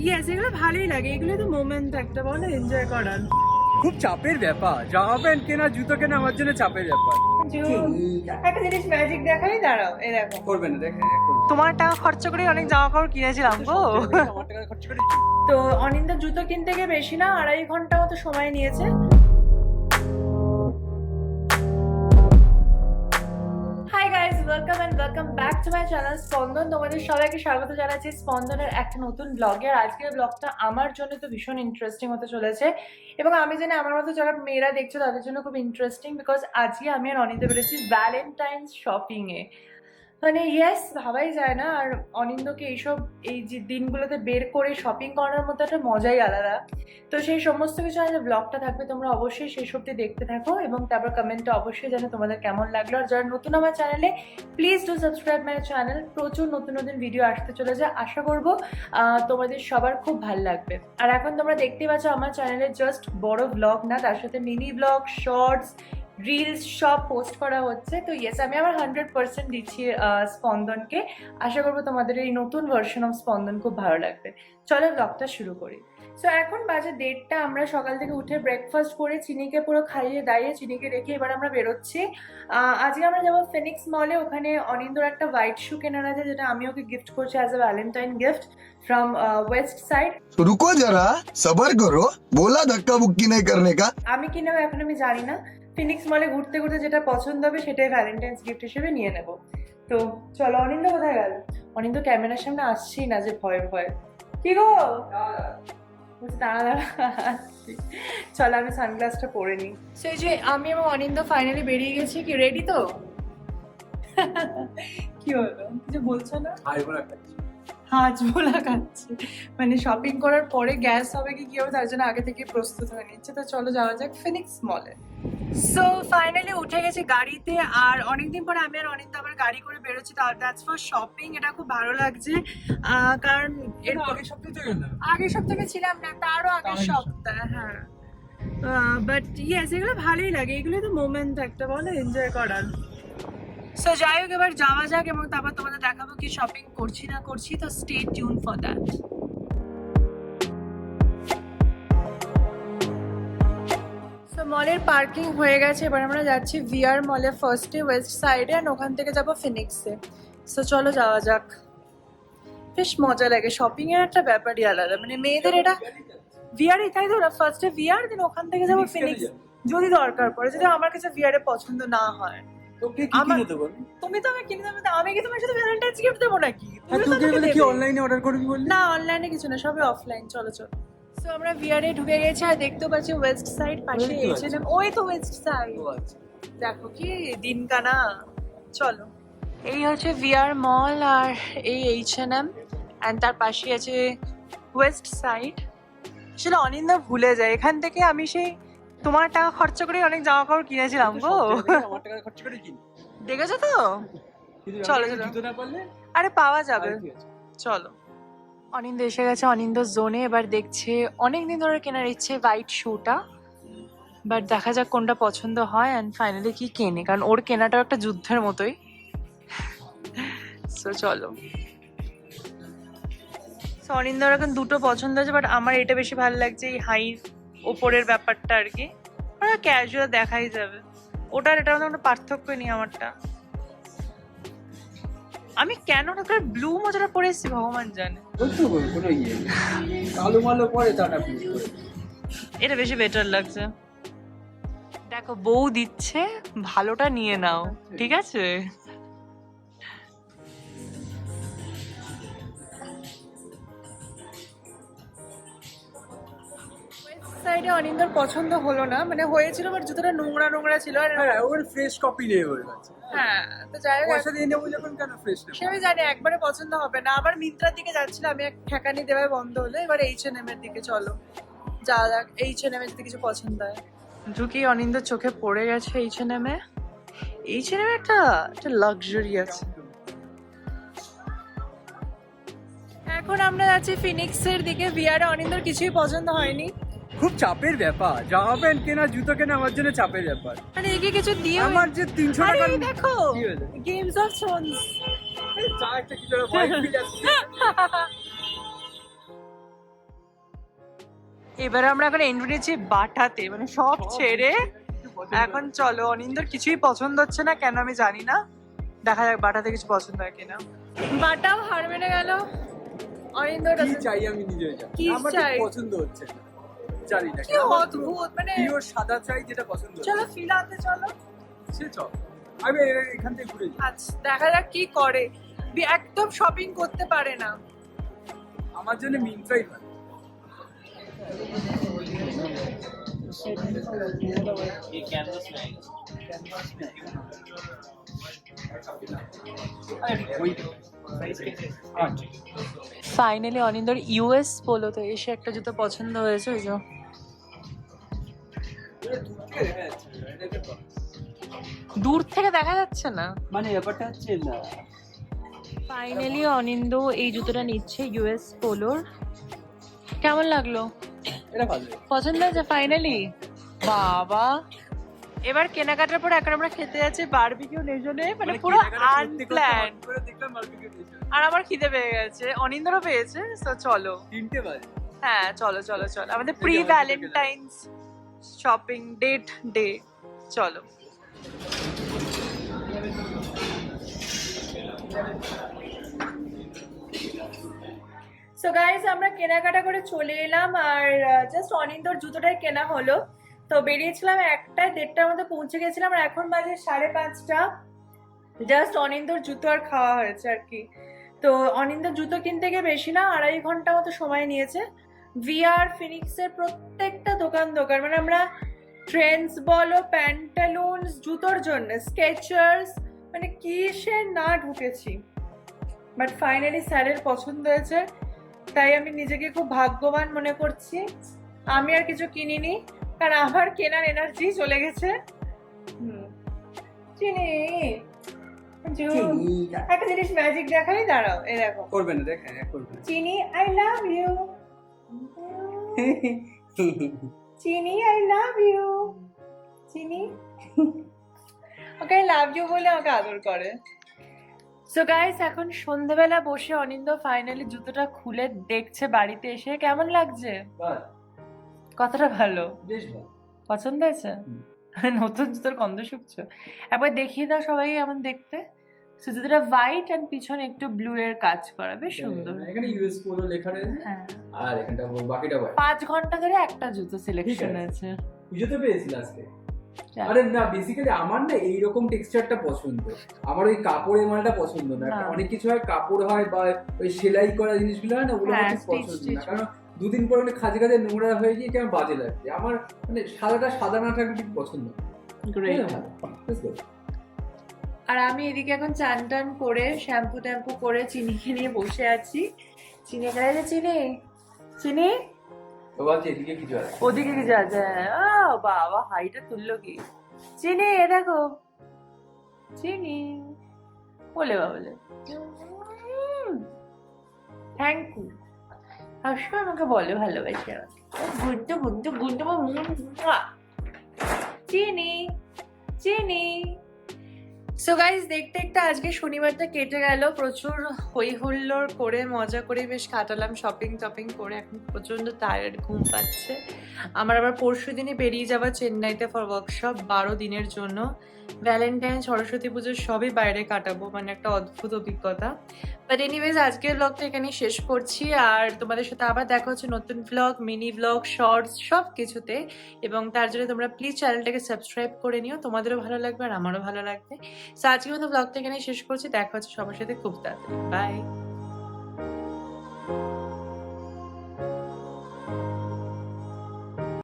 Yes এগুলো ভালোই লাগে, এগুলো তো মোমেন্ট একটা বলো এনজয় করার। খুব চাপের ব্যাপার, জামা প্যান্ট কেনা জুতো কেনা আমার জন্য চাপের ব্যাপার। একটা জিনিস ম্যাজিক দেখাই, দাঁড়াও এই দেখো। করবে না দেখে তোমার টাকা খরচা করে অনেক জামা কাপড় কিনেছিলাম গো। আমার টাকা খরচ করে। তো অনিন্দা জুতো কিনতে গিয়ে বেশি না 2.5 ঘন্টা মতো সময় নিয়েছে। Hi guys, welcome and welcome back to my channel Spandan. তোমাদের সবাইকে স্বাগত জানাচ্ছি স্পন্দনের একটা নতুন ব্লগে। আর আজকের ব্লগটা আমার জন্য তো ভীষণ ইন্টারেস্টিং হতে চলেছে, এবং আমি জানি আমার মতো যারা মেয়েরা দেখছো তাদের জন্য খুব ইন্টারেস্টিং, বিকজ আজকে আমি আর অনিন্দা বেরোচ্ছি ভ্যালেন্টাইন্স শপিং এ। মানে ইয়েস, ভাবাই যায় না। আর অনিন্দকে এইসব এই যে দিনগুলোতে বের করে শপিং করার মতো একটা মজাই আলাদা। তো সেই সমস্ত কিছু আজ ব্লগটা থাকবে, তোমরা অবশ্যই সেই সবটি দেখতে থাকো এবং তারপর কমেন্টে অবশ্যই জানো তোমাদের কেমন লাগলো। আর যারা নতুন আমার চ্যানেলে, please do subscribe my channel. প্রচুর নতুন নতুন ভিডিও আসতে চলেছে, আশা করবো তোমাদের সবার খুব ভালো লাগবে। আর এখন তোমরা দেখতেই পাচ্ছ আমার চ্যানেলে জাস্ট বড় ব্লগ না, তার সাথে মিনি ব্লগ, শর্টস, রিলস সব পোস্ট করা হচ্ছে। তো ইয়েস, আমি আমার 100% দিচ্ছি স্পন্দনকে। আশা করবো তোমাদের এই নতুন ভার্সন অফ স্পন্দন খুব ভালো লাগবে। চলো ব্লগটা শুরু করি। সো এখন বাজে 1:30। আমরা সকাল থেকে উঠে ব্রেকফাস্ট করে চিনিকে পুরো খাইয়ে দাইয়ে চিনিকে রেখে এবার আমরা বেরোচ্ছি। আজকে আমরা যাবো ফিনিক্স মলে। ওখানে অনিন্দর একটা হোয়াইট শু কেনার আছে, যেটা আমি ওকে গিফট করছি as a Valentine gift from West side. रुको जरा सबर करो, बोला धक्का बुक्की नहीं करने का। আমি কি নেবো এখন আমি জানি না। ফিনিক্স মলে ঘুরতে ঘুরতে যেটা পছন্দ হবে সেটাই ভ্যালেন্টাইন্স গিফট হিসেবে নিয়ে নেব। তো চলো। অনিন্দ কোথায় গেল? অনিন্দ ক্যামেরার সামনে আসছেই না, যে ভয়ে ভয়ে। কি গো? বলছি দাঁড়া দাঁড়া আসছি। চলো আমি সানগ্লাসটা পরে নিই। সেই যে আমি এবং অনিন্দ ফাইনালি বেরিয়ে গেছি। কি রেডি তো? কি হলো, কিছু বলছো না? হাজ ভোলা খাচ্ছে, মানে শপিং করার পরে গ্যাস হবে কি হবে তার জন্য আগে থেকে প্রস্তুত হয়ে নিচ্ছে। তো চলো যাওয়া যাক ফিনিক্স মলে। সো ফাইনালি উঠে গেছি গাড়িতে। আর অনেকদিন পরে আমি আর অনিন্দা আবার গাড়ি করে বেরোচ্ছি, দ্যাটস ফর শপিং। এটা খুব ভালো লাগছে, কারণ এর আগের সপ্তাহে ছিলাম না, তারও আগের সপ্তাহে। হ্যাঁ, বাট ইয়েস এগুলো ভালোই লাগে, এগুলো তো মোমেন্ট একটা বলো এনজয় করার। সো যাই হোক, এবার যাওয়া যাক এবং তারপর তোমাদের দেখাবো কি শপিং করছি না করছি। তো stay tune for that. So মলের পার্কিং হয়ে গেছে, এবার আমরা যাচ্ছি ভিআর মলে ফার্স্টে ওয়েস্ট সাইডে, আর ওখান থেকে যাবো ফিনিক্সে। সো চলো যাওয়া যাক। বেশ মজা লাগে, শপিং এর একটা ব্যাপারই আলাদা, মানে মেয়েদের এটা ভিআর। তাই তো, ফার্স্টে ভিআর, দেন ওখান থেকে যাবো ফিনিক্স যদি দরকার পড়ে, যদি আমার কাছে ভিআর এ পছন্দ না হয়। তুমি তো আমি কিনে দেবে, আমি কি তোমার সাথে ভ্যালেন্টাইন্স গিফট দেবো নাকি? কি অনলাইনে অর্ডার করবি বললি? না অনলাইনে কিছু না, সবই অফলাইন। চলো চলো। সো আমরা ভিআর এ ঢুকে গেছি, আর দেখতেও পাচ্ছি ওয়েস্ট সাইড পাশে এইচএনএম। ওই তো ওয়েস্ট সাইড, দেখো কি দিন কানা। চলো, এই হচ্ছে ভিআর মল আর এই এইচএনএম, এন্ড তার পাশে আছে ওয়েস্ট সাইড। আসলে অনিন্দা ভুলে যায়, এখান থেকে আমি সেই তোমার টাকা খরচা করে অনেক জামা কাপড় কিনেছিলাম গো। আমার টাকা খরচ করে কিনি। দেখেছো তো? চলো চলো, জুতো না পারলে আরে পাওয়া যাবে। চলো। অনিন্দ এসে গেছে অনিন্দ জোনে। এবার দেখছে অনেকদিন ধরে কেনার ইচ্ছে হোয়াইট শুটা, বাট দেখা যাক কোনটা পছন্দ হয় অ্যান্ড ফাইনালি কি কেনে, কারণ ওর কেনাটাও একটা যুদ্ধের মতোই। সো চলো। সো অনিন্দর এখন দুটো পছন্দ আছে, বাট আমার এটা বেশি ভালো লাগছে, এই হাই ওপরের ব্যাপারটা আর কি। ক্যাজুয়াল দেখাই যাবে, ওটার এটার মধ্যে কোনো পার্থক্য নেই আমারটা। আমি কেন ব্লু মজাটা পরে এসেছি ভগবান জানে। কালো মালো পরে তারা এটা বেশি বেটার লাগছে। দেখো বউ দিচ্ছে, ভালোটা নিয়ে নাও, ঠিক আছে? সাইডে অনিন্দর পছন্দ হলো না, মানে হয়েছিল বাট জুতোটা নোংরা নোংরা ছিল। আর ওর ফ্রেশ কপি নেই ওর কাছে। হ্যাঁ, তো যাই হোক, পয়সা দিয়ে নেবো যখন কেন ফ্রেশ নেবো? সে আমি জানি একবারে পছন্দ হবে না। আবার মিন্ত্রার দিকে যাচ্ছিলাম, আমি এক ঠেকানি দেওয়ায় বন্ধ হলো। এবার এইচএনএম এর দিকে চলো যাওয়া যাক। এইচএনএম এর যদি কিছু পছন্দ হয়। ঢুকি অনিন্দর চোখে পড়ে গেছে এইচএনএম এ। এইচএনএম এ একটা লাক্সারি আছে। এখন আমরা যাচ্ছি ফিনিক্সের দিকে। ভিআর অনিন্দর কিছুই পছন্দ হয়নি। খুব চাপের ব্যাপার, জামা প্যান্ট কেনা জুতো কেনা আমার জন্য চাপের ব্যাপার। মানে একে কিছু দিয়ে আমার যে 300 টাকা দেখো কি হলো? Games of Thrones. চা একটা কি করে ভয় ফিল আসছে। এবার আমরা এখন এন্ট্রি নিয়েছি বাটাতে, মানে সব ছেড়ে এখন চলো। অনিন্দর কিছুই পছন্দ হচ্ছে না, কেন আমি জানি না। দেখা যাক বাটাতে কিছু পছন্দ হয় কিনা। বাটাও হার মেনে গেল। অনিন্দর কি চাই আমি নিজে জানি, কি আমার চাই? ঠিক পছন্দ হচ্ছে না, জানি না কি অদ্ভুত, মানে পিওর সাদা চাই যেটা পছন্দ হচ্ছে। চলো ফিল আনতে চলো। সে চল, আমি এখান থেকে ঘুরে যাই। আচ্ছা দেখা যাক কি করে। একদম শপিং করতে পারে না। আমার জন্য মিন্ত্রাই ভালো। ফাইনালি অনিন্দর ইউএস পোলোতে এসে একটা জুতো পছন্দ হয়েছে, ওই যে দূর থেকে দেখা যাচ্ছে না, মানে ব্যাপারটা হচ্ছে না। ফাইনালি অনিন্দ এই জুতোটা নিচ্ছে ইউএস পোলোর। কেমন লাগলো? এটা ভালো। পছন্দ হয়েছে ফাইনালি? বাবা, এবার কেনাকাটার পর এখন আমরা খেতে যাচ্ছি বারবিকিউ নেশনে, মানে পুরো আনপ্ল্যান। আর আমার খিদে পেয়ে গেছে, অনিন্দরও পেয়েছে, তো চলো। 3টে বাজে। হ্যাঁ চলো চলো চলো, আমাদের প্রি ভ্যালেন্টাইন্স শপিং ডে। চলো। সো গাইস আমরা কেনাকাটা করে চলে এলাম, আর জাস্ট অনিন্দর জুতোটাই কেনা হলো। তো বেরিয়েছিলাম 1টা-1:30টার মধ্যে পৌঁছে গেছিলাম, আর এখন বাজে 5:30। জাস্ট অনিন্দর জুতো আর খাওয়া হয়েছে আর কি। তো অনিন্দর জুতো কিনতে গিয়ে বেশি না 2.5 ঘন্টা মতো সময় নিয়েছে। ভিআর ফিনিক্সের প্রত্যেকটা দোকান, মানে আমরা ট্রেন্ডস বলো, প্যান্টালুনস, জুতোর জন্য স্কেচার্স, মানে কিসে না ঢুকেছি। বাট ফাইনালি স্যারের পছন্দ হয়েছে, তাই আমি নিজেকে খুব ভাগ্যবান মনে করছি। আমি আর কিছু কিনিনি, কারণ আমার কেনার এনার্জি চলে গেছে। চিনি একটা জিনিস ম্যাজিক দেখাই, দাঁড়াও, এই দেখো। করবে না, দেখেন করবে না। চিনি আই লাভ ইউ, চিনি আই লাভ ইউ, চিনি ওকে আই লাভ ইউ বলে আমাকে আদর করে। সো গাইস এখন সন্ধ্যাবেলা বসে অনিন্দ ফাইনালি জুতোটা খুলে দেখছে বাড়িতে এসে। কেমন লাগছে? কতটা ভালো? বেশ ভালো। পছন্দ হয়েছে? নতুন জুতোর গন্ধ শুকছো? একবার দেখিয়ে দাও সবাই এমন দেখতে। সো জুতোটা হোয়াইট এন্ড পিছনে একটু ব্লু এর কাজ করা, বেশ সুন্দর। এখানে ইউএস পোলো লেখা রয়েছে। হ্যাঁ, আর এখানটা বাকিটা হোয়াইট। 5 ঘন্টা ধরে একটা জুতো সিলেকশন আছে। পুজোতে পেয়েছিল আজকে। আরে না, বেসিক্যালি আমার না এইরকম টেক্সচারটা পছন্দ, আমার ওই কাপড়ের মালটা পছন্দ না। অনেক কিছু হয়, কাপড় হয় বা ওই সেলাই করা জিনিসগুলো হয় না, ওগুলো আমার খুব পছন্দ না। কারণ 2 দিন পর অনেক খাজে খাজে নোংরা হয়ে গিয়ে কেমন বাজে লাগছে। আমার মানে সাদাটা সাদা না থাকলে ঠিক পছন্দ না। আর আমি এদিকে এখন চান টান করে শ্যাম্পু ট্যাম্পু করে চিনিকে নিয়ে বসে আছি। চিনি এখানে যে চিনি চিনি এদিকে কিছু আছে, ওদিকে কিছু আছে। বাবা হাইটা তুললো কি? চিনি এ দেখো, চিনি বলে বাবলে থ্যাংক ইউ। সবসময় আমাকে বলে ভালোবাসে, গুনতে গুনতে গুনতে চিনি চিনি। সো গাইজ দেখতে দেখতে আজকে শনিবারটা কেটে গেল, প্রচুর হই হুল্লোড় করে মজা করে বেশ কাটালাম, শপিং টপিং করে। এখন প্রচন্ড টায়ার্ড, ঘুম পাচ্ছে। আমার আবার পরশু দিনই বেরিয়ে যাওয়া চেন্নাইতে ফর ওয়ার্কশপ 12 দিনের জন্য। ভ্যালেন্টাইন, সরস্বতী পুজো সবই বাইরে কাটাবো, মানে একটা অদ্ভুত অভিজ্ঞতা। বাট এনিওয়েজ আজকের ব্লগটা এখানেই শেষ করছি, আর তোমাদের সাথে আবার দেখা হচ্ছে নতুন ব্লগ, মিনি ব্লগ, শর্টস সব কিছুতে। এবং তার জন্য তোমরা প্লিজ চ্যানেলটাকে সাবস্ক্রাইব করে নিও, তোমাদেরও ভালো লাগবে আর আমারও ভালো লাগবে। সো আজকের মতো ব্লগটা এখানেই শেষ করছি, দেখা হচ্ছে সবার সাথে খুব তাড়াতাড়ি। বাই।